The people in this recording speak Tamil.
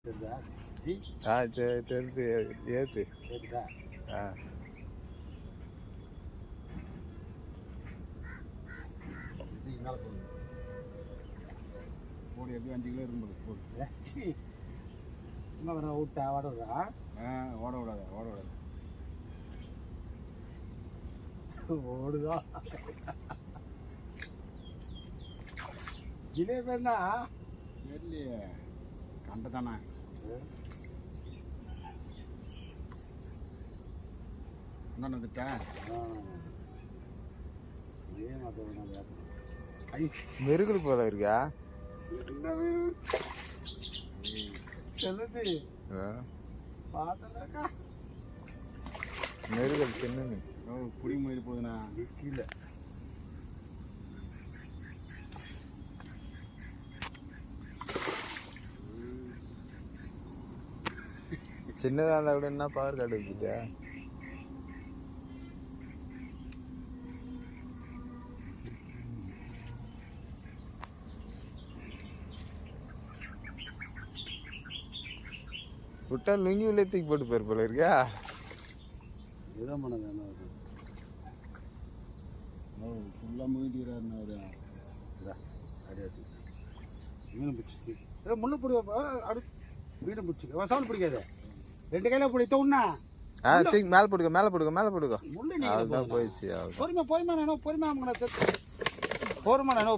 தெரிஞ்சு ஏத்து போடு எப்படி 5 கிலோ இருக்கும்போது போடு என்ன பண்ண விட்டா ஓட விடா ஓட விடாத ஓடுதா ஜிலேபின்னா தெரியலையே கண்டதானே என்ன வந்துட்டா மெருகுல் போல இருக்கா சொல்லுது பார்த்தா மெருகல் சின்ன புடி மாதிரி போகுதுண்ணா கீழே சின்னதாக இருந்தால் கூட என்ன பவர் கார்டு இருக்குதா விட்டா லுங்கி உள்ளே தூக்கி போட்டு போயிரு போல இருக்கா இதான் பண்ண ஃபுல்லாக மூழ்கிறாருண்ணா அவரு அடியாச்சு மீன் பிடிச்சி முள்ளு பிடிவா அடி மீன் பிடிச்சிக்க வசாமல் பிடிக்காது 2 கையில பிடித்த உண்ணா தூக்கி மேலே போடுங்க முள்ளு அதுதான் போயிடுச்சு பொறுமை பொறுமை நானோ பொறுமை பொறுமை நானோ